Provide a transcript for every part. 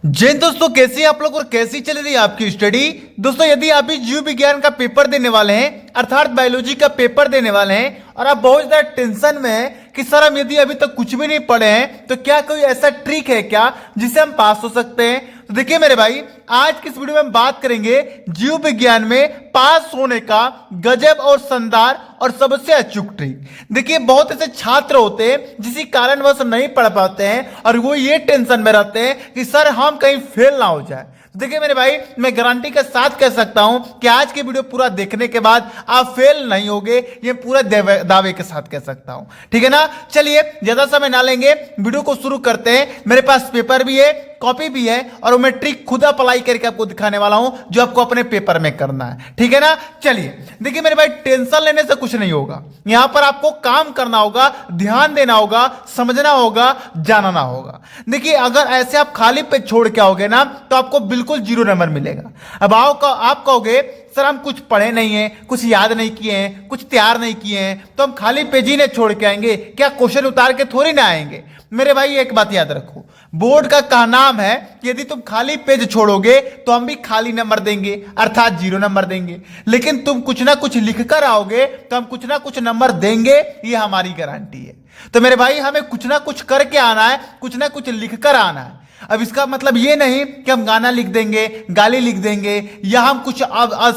जय हिंद दोस्तों, कैसी हैं आप लोग और कैसी चल रही है आपकी स्टडी। दोस्तों, यदि आप भी जीव विज्ञान का पेपर देने वाले हैं अर्थात बायोलॉजी का पेपर देने वाले हैं और आप बहुत ज्यादा टेंशन में हैं कि सर हम यदि अभी तक कुछ भी नहीं पढ़े हैं तो क्या कोई ऐसा ट्रिक है क्या जिससे हम पास हो सकते हैं। तो देखिए मेरे भाई, आज की इस वीडियो में हम बात करेंगे जीव विज्ञान में पास होने का गजब और शानदार और सबसे अचूक ट्रिक। देखिए, बहुत ऐसे छात्र होते हैं जिसी कारणवश नहीं पढ़ पाते हैं और वो ये टेंशन में रहते हैं कि सर हम कहीं फेल ना हो जाए। देखिए मेरे भाई, मैं गारंटी के साथ कह सकता हूं कि आज की वीडियो पूरा देखने के बाद आप फेल नहीं होगे, ये पूरा दावे के साथ कह सकता हूं। ठीक है ना। चलिए ज्यादा समय ना लेंगे, वीडियो को शुरू करते हैं। मेरे पास पेपर भी है, कॉपी भी है और मैं ट्रिक खुद अप्लाई करके आपको दिखाने वाला हूं जो आपको अपने पेपर में करना है। ठीक है ना। चलिए देखिए मेरे भाई, टेंशन लेने से कुछ नहीं होगा। यहां पर आपको काम करना होगा, ध्यान देना होगा, समझना होगा, जानना होगा। देखिए, अगर ऐसे आप खाली पे छोड़ के आओगे ना तो आपको बिल्कुल 0 नंबर मिलेगा। अब आप कहोगे सर हम कुछ पढ़े नहीं है, कुछ याद नहीं किए हैं, कुछ तैयार नहीं किए हैं, तो हम खाली पेज ही नहीं छोड़ के आएंगे क्या? क्वेश्चन उतार के थोड़ी ना आएंगे। मेरे भाई एक बात याद रखो, बोर्ड का कहनाम है कि यदि तुम खाली पेज छोड़ोगे तो हम भी खाली नंबर देंगे अर्थात 0 नंबर देंगे, लेकिन तुम कुछ ना कुछ लिख कर आओगे तो हम कुछ ना कुछ नंबर देंगे, ये हमारी गारंटी है। तो मेरे भाई, हमें कुछ ना कुछ करके आना है, कुछ ना कुछ लिख कर आना है। अब इसका मतलब ये नहीं कि हम गाना लिख देंगे, गाली लिख देंगे या हम कुछ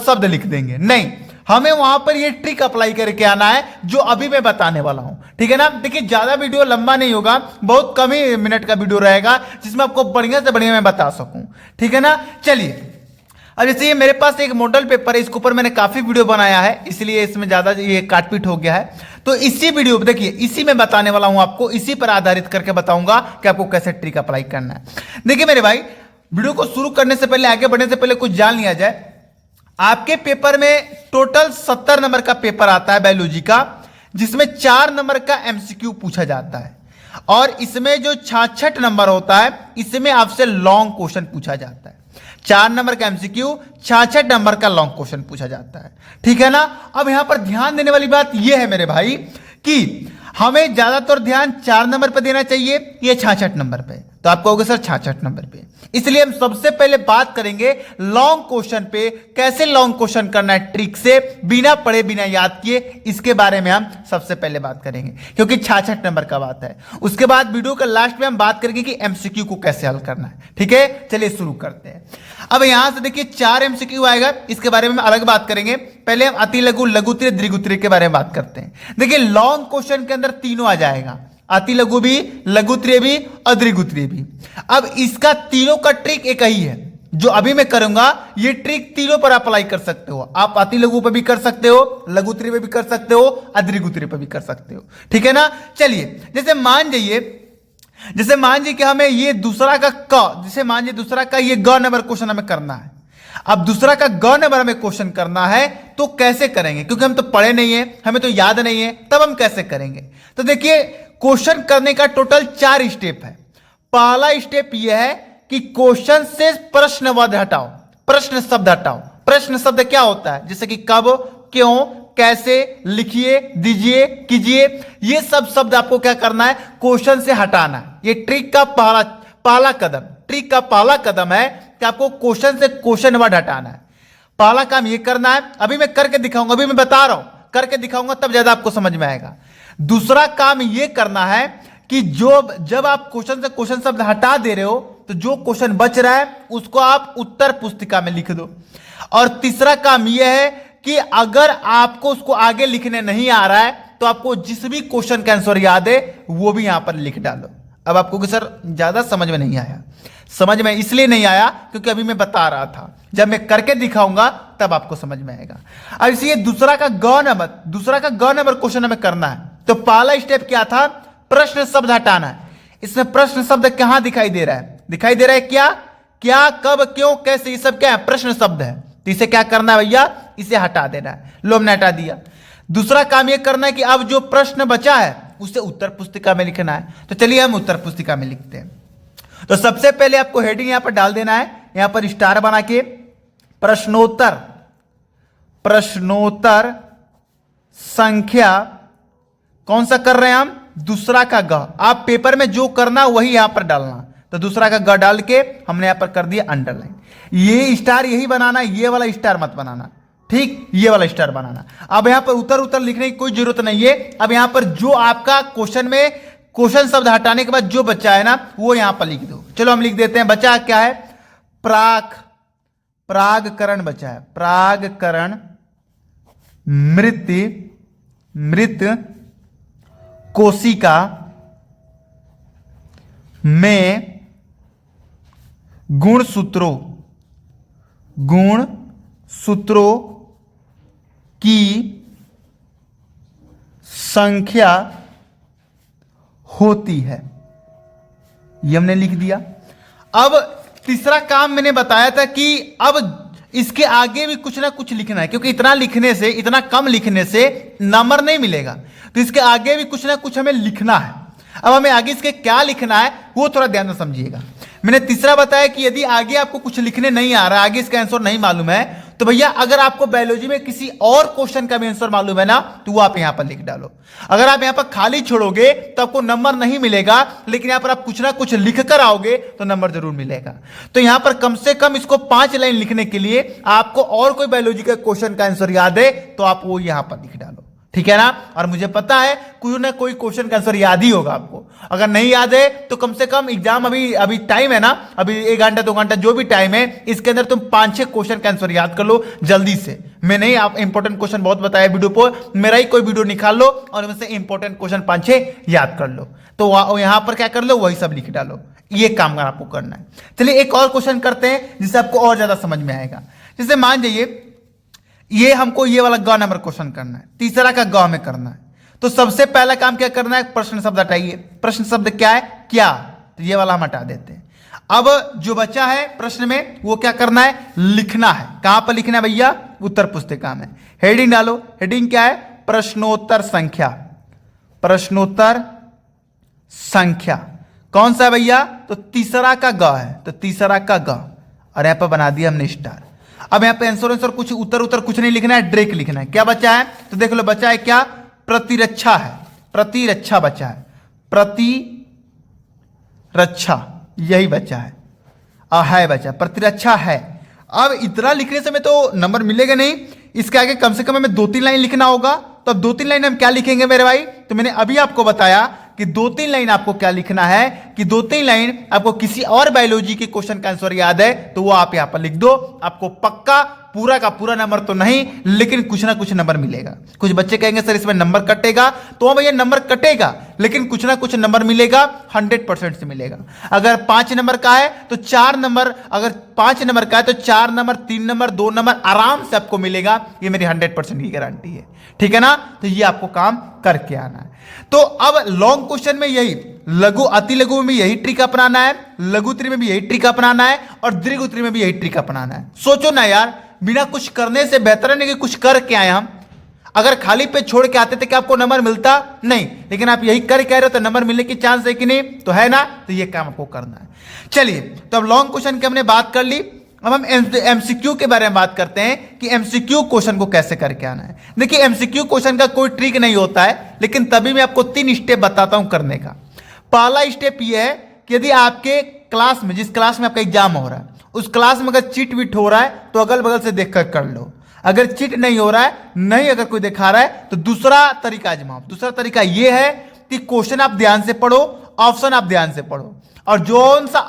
शब्द लिख देंगे, नहीं। हमें वहां पर ये ट्रिक अप्लाई करके आना है जो अभी मैं बताने वाला हूं। ठीक है ना। देखिए, ज्यादा वीडियो लंबा नहीं होगा, बहुत कम ही मिनट का वीडियो रहेगा जिसमें आपको बढ़िया से बढ़िया मैं बता सकूं। ठीक है ना। चलिए, अब जैसे ये मेरे पास एक मॉडल पेपर है, इसके ऊपर मैंने काफी वीडियो बनाया है, इसलिए इसमें ज्यादा ये काटपीट हो गया है। तो इसी वीडियो पे देखिए, इसी में बताने वाला हूं आपको, इसी पर आधारित करके बताऊंगा कि आपको कैसे ट्रिक अप्लाई करना है। देखिए मेरे भाई, वीडियो को शुरू करने से पहले, आगे बढ़ने से पहले कुछ जान लिया जाए। आपके पेपर में टोटल 70 नंबर का पेपर आता है बायोलॉजी का, जिसमें 4 नंबर का एमसीक्यू पूछा जाता है और इसमें जो 66 नंबर होता है इसमें आपसे लॉन्ग क्वेश्चन पूछा जाता है। 4 नंबर का एमसीक्यू, 66 नंबर का लॉन्ग क्वेश्चन पूछा जाता है। ठीक है ना। अब यहां पर ध्यान देने वाली बात यह है मेरे भाई कि हमें ज्यादातर ध्यान 4 नंबर पर देना चाहिए, ये 66 नंबर पे। तो आप कहोगे सर 66 नंबर पे, इसलिए हम सबसे पहले बात करेंगे लॉन्ग क्वेश्चन पे, कैसे लॉन्ग क्वेश्चन करना है ट्रिक से, बिना पढ़े बिना याद किए। इसके बारे में हम सबसे पहले बात करेंगे क्योंकि 66 नंबर का बात है। उसके बाद वीडियो के लास्ट में हम बात करेंगे कि एमसीक्यू को कैसे हल करना है। ठीक है, चलिए शुरू करते हैं। अब यहां से देखिए 4 एमसीक्यू आएगा, इसके बारे में हम अलग बात करेंगे। पहले हम अति लघु, लघुत्तरीय, दीर्घोत्तरीय के बारे में बात करते हैं। देखिए, लॉन्ग क्वेश्चन के अंदर तीनों आ जाएगा, अति लघु भी, लघुत्तरीय भी और दीर्घोत्तरीय भी। अब इसका तीनों का ट्रिक एक ही है, जो अभी मैं करूंगा ये ट्रिक तीनों पर अप्लाई कर सकते हो। आप अति लघु पर भी कर सकते हो, लघुत्तरीय पर भी कर सकते हो और दीर्घोत्तरीय पर भी कर सकते हो। ठीक है ना। चलिए, जैसे मान जाइए कि हमें ये दूसरा का क, जैसे मान लीजिए दूसरा का ये ग नंबर क्वेश्चन हमें करना है। अब दूसरा का ग नंबर हमें क्वेश्चन करना है तो कैसे करेंगे, क्योंकि हम तो पढ़े नहीं है, हमें तो याद नहीं है, तब हम कैसे करेंगे। तो देखिए, क्वेश्चन करने का टोटल 4 स्टेप है। पहला स्टेप यह है कि क्वेश्चन से प्रश्नवाद हटाओ, प्रश्न शब्द हटाओ। प्रश्न शब्द क्या होता है, जैसे कि कब, क्यों, कैसे, लिखिए, दीजिए, कीजिए, ये सब शब्द आपको क्या करना है, क्वेश्चन से हटाना है। ये ट्रिक का पहला कदम, ट्रिक का पहला कदम है कि आपको क्वेश्चन से क्वेश्चन वर्ड हटाना है। पहला काम ये करना है, अभी मैं करके दिखाऊंगा, अभी मैं बता रहा हूं, करके दिखाऊंगा तब ज्यादा आपको समझ में आएगा। दूसरा काम ये करना है कि जब आप क्वेश्चन से क्वेश्चन शब्द हटा दे रहे हो तो जो क्वेश्चन बच रहा है उसको आप उत्तर पुस्तिका में लिख दो। और तीसरा काम यह है कि अगर आपको उसको आगे लिखने नहीं आ रहा है तो आपको जिस भी क्वेश्चन का आंसर याद है वो भी यहां पर लिख डालो। अब आपको सर ज्यादा समझ में नहीं आया, समझ में इसलिए नहीं आया क्योंकि अभी मैं बता रहा था, जब मैं करके दिखाऊंगा तब आपको समझ में आएगा। अब इसलिए दूसरा का ग नंबर क्वेश्चन हमें करना है। तो पहला स्टेप क्या था, प्रश्न शब्द हटाना है। इसमें प्रश्न शब्द कहां दिखाई दे रहा है, दिखाई दे रहा है क्या, कब, क्यों, कैसे, ये सब क्या है, प्रश्न शब्द है। तो इसे क्या करना है भैया, इसे हटा देना है। लो हमने हटा दिया। दूसरा काम यह करना है कि अब जो प्रश्न बचा है उसे उत्तर पुस्तिका में लिखना है। तो चलिए हम उत्तर पुस्तिका में लिखते हैं। तो सबसे पहले आपको हेडिंग यहां पर डाल देना है, यहां पर स्टार बना के, प्रश्नोत्तर संख्या कौन सा कर रहे हैं हम, दूसरा का ग। आप पेपर में जो करना वही यहां पर डालना, तो दूसरा का ग डाल के हमने यहां पर कर दिया अंडरलाइन। ये स्टार यही बनाना, ये वाला स्टार मत बनाना, ठीक, ये वाला स्टार बनाना। अब यहां पर उतर उतर लिखने की कोई जरूरत नहीं है। अब यहां पर जो आपका क्वेश्चन में क्वेश्चन शब्द हटाने के बाद जो बच्चा है ना वो यहां पर लिख दो। चलो हम लिख देते हैं, बचा क्या है, परागकरण बचा है, परागकरण मृत कोशिका में गुणसूत्रों की संख्या होती है, ये हमने लिख दिया। अब तीसरा काम मैंने बताया था कि अब इसके आगे भी कुछ ना कुछ लिखना है, क्योंकि इतना लिखने से, इतना कम लिखने से नंबर नहीं मिलेगा, तो इसके आगे भी कुछ ना कुछ हमें लिखना है। अब हमें आगे इसके क्या लिखना है वो थोड़ा ध्यान से समझिएगा। मैंने तीसरा बताया कि यदि आगे आपको कुछ लिखने नहीं आ रहा है, आगे इसका आंसर नहीं मालूम है, तो भैया अगर आपको बायोलॉजी में किसी और क्वेश्चन का भी आंसर मालूम है ना तो वो आप यहां पर लिख डालो। अगर आप यहां पर खाली छोड़ोगे तो आपको नंबर नहीं मिलेगा, लेकिन यहां पर आप कुछ ना कुछ लिख कर आओगे तो नंबर जरूर मिलेगा। तो यहां पर कम से कम इसको 5 लाइन लिखने के लिए आपको और कोई बायोलॉजी का क्वेश्चन का आंसर याद है तो आप वो यहां पर लिख डालो, ठीक है ना। और मुझे पता है कोई ना कोई क्वेश्चन का आंसर याद ही होगा आपको। अगर नहीं याद है तो कम से कम एग्जाम अभी टाइम है ना, अभी 1 घंटा 2 घंटा जो भी टाइम है, इसके अंदर तुम 5-6 क्वेश्चन का आंसर याद कर लो जल्दी से। मैं नहीं, आप इंपॉर्टेंट क्वेश्चन बहुत बताया वीडियो पर, मेरा ही कोई वीडियो निकाल लो और उनसे इंपॉर्टेंट क्वेश्चन 5-6 याद कर लो। तो यहां पर क्या कर लो, वही सब लिख डालो। ये काम आपको करना है। चलिए एक और क्वेश्चन करते हैं जिससे आपको और ज्यादा समझ में आएगा। जैसे मान जाइए ये हमको ये वाला ग नंबर क्वेश्चन करना है, तीसरा का ग में करना है, तो सबसे पहला काम क्या करना है, प्रश्न शब्द हटाइए। प्रश्न शब्द क्या है, क्या, तो ये वाला हम हटा देते हैं। अब जो बचा है प्रश्न में वो क्या करना है, लिखना है। कहां पर लिखना है भैया, उत्तर पुस्तिका में। हेडिंग डालो, हेडिंग क्या है, प्रश्नोत्तर संख्या। प्रश्नोत्तर संख्या कौन सा है भैया, तो तीसरा का ग है, तो तीसरा का ग, और यहां पर बना दिया हमने स्टार। अब यहां पे आंसर कुछ उत्तर कुछ नहीं लिखना है, डायरेक्ट लिखना है। क्या बचा है, तो देख लो बचा है क्या, प्रतिरक्षा है, प्रतिरक्षा बचा है, प्रतिरक्षा यही बचा है बचा, प्रतिरक्षा है। अब इतना लिखने से में तो नंबर मिलेगा नहीं, इसके आगे कम से कम हमें 2-3 लाइन लिखना होगा। तो अब 2-3 लाइन हम क्या लिखेंगे मेरे भाई, तो मैंने अभी आपको बताया कि 2-3 लाइन आपको क्या लिखना है, कि 2-3 लाइन आपको किसी और बायोलॉजी के क्वेश्चन का आंसर याद है तो वो आप यहां पर लिख दो। आपको पक्का पूरा का पूरा नंबर तो नहीं, लेकिन कुछ ना कुछ नंबर मिलेगा। कुछ बच्चे कहेंगे सर इसमें नंबर कटेगा, तो भैया नंबर कटेगा, लेकिन कुछ ना कुछ नंबर मिलेगा, 100% से मिलेगा। अगर 5 नंबर का है तो 4 नंबर, अगर 5 नंबर का है तो 4 नंबर, 3 नंबर, 2 नंबर आराम से आपको मिलेगा। ये मेरी 100% की गारंटी है, ठीक है ना। तो ये आपको काम करके आना है। तो अब लॉन्ग क्वेश्चन में यही, लघु अति लघु में भी यही ट्रिक अपनाना है, लघु उत्तरी में भी यही ट्रिक अपनाना है, और दीर्घ उत्तरी में भी यही ट्रिक अपनाना है। सोचो ना यार, बिना कुछ करने से बेहतर है कि कुछ करके आए हम। अगर खाली पे छोड़ के आते थे कि आपको नंबर मिलता नहीं, लेकिन आप यही कर कह रहे हो तो नंबर मिलने की चांस है कि नहीं, तो है ना। तो ये काम आपको करना है। चलिए, तो अब लॉन्ग क्वेश्चन की हमने बात कर ली, अब हम एमसीक्यू के बारे में बात करते हैं कि एमसीक्यू क्वेश्चन को कैसे करके आना है। देखिए एमसीक्यू क्वेश्चन का कोई ट्रिक नहीं होता है, लेकिन तभी मैं आपको 3 स्टेप बताता हूं करने का। पहला स्टेप ये है कि यदि आपके क्लास में, जिस क्लास में आपका एग्जाम हो रहा है, उस क्लास में अगर चिट विट हो रहा है तो अगल बगल से देखकर कर लो। अगर चिट नहीं हो रहा है, नहीं अगर कोई दिखा रहा है, तो दूसरा तरीका आजमाओ। दूसरा तरीका यह है कि क्वेश्चन आप ध्यान से पढ़ो, ऑप्शन आप ध्यान से पढ़ो, और जौन सा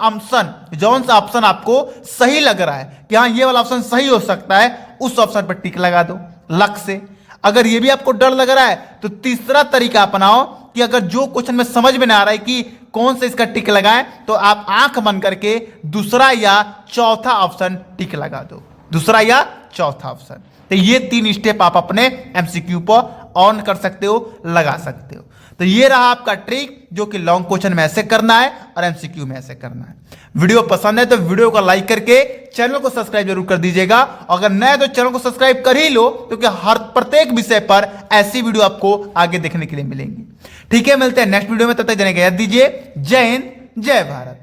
ऑप्शन आपको सही लग रहा है कि हाँ ये वाला ऑप्शन सही हो सकता है, उस ऑप्शन पर टिक लगा दो लक से। अगर ये भी आपको डर लग रहा है तो तीसरा तरीका अपनाओ कि अगर जो क्वेश्चन में समझ में ना आ रहा है कि कौन से इसका टिक लगाएं, तो आप आंख बंद करके दूसरा या चौथा ऑप्शन टिक लगा दो, दूसरा या चौथा ऑप्शन। तो ये 3 स्टेप आप अपने एमसीक्यू पर ऑन कर सकते हो, लगा सकते हो। तो ये रहा आपका ट्रिक, जो कि लॉन्ग क्वेश्चन में ऐसे करना है और एमसीक्यू में ऐसे करना है। वीडियो पसंद है तो वीडियो को लाइक करके चैनल को सब्सक्राइब जरूर कर दीजिएगा। अगर नए तो चैनल को सब्सक्राइब कर ही लो, क्योंकि हर प्रत्येक विषय पर ऐसी वीडियो आपको आगे देखने के लिए मिलेंगी। ठीक है, मिलते हैं नेक्स्ट वीडियो में, तब तक जाने का याद दीजिए। जय हिंद, जय भारत।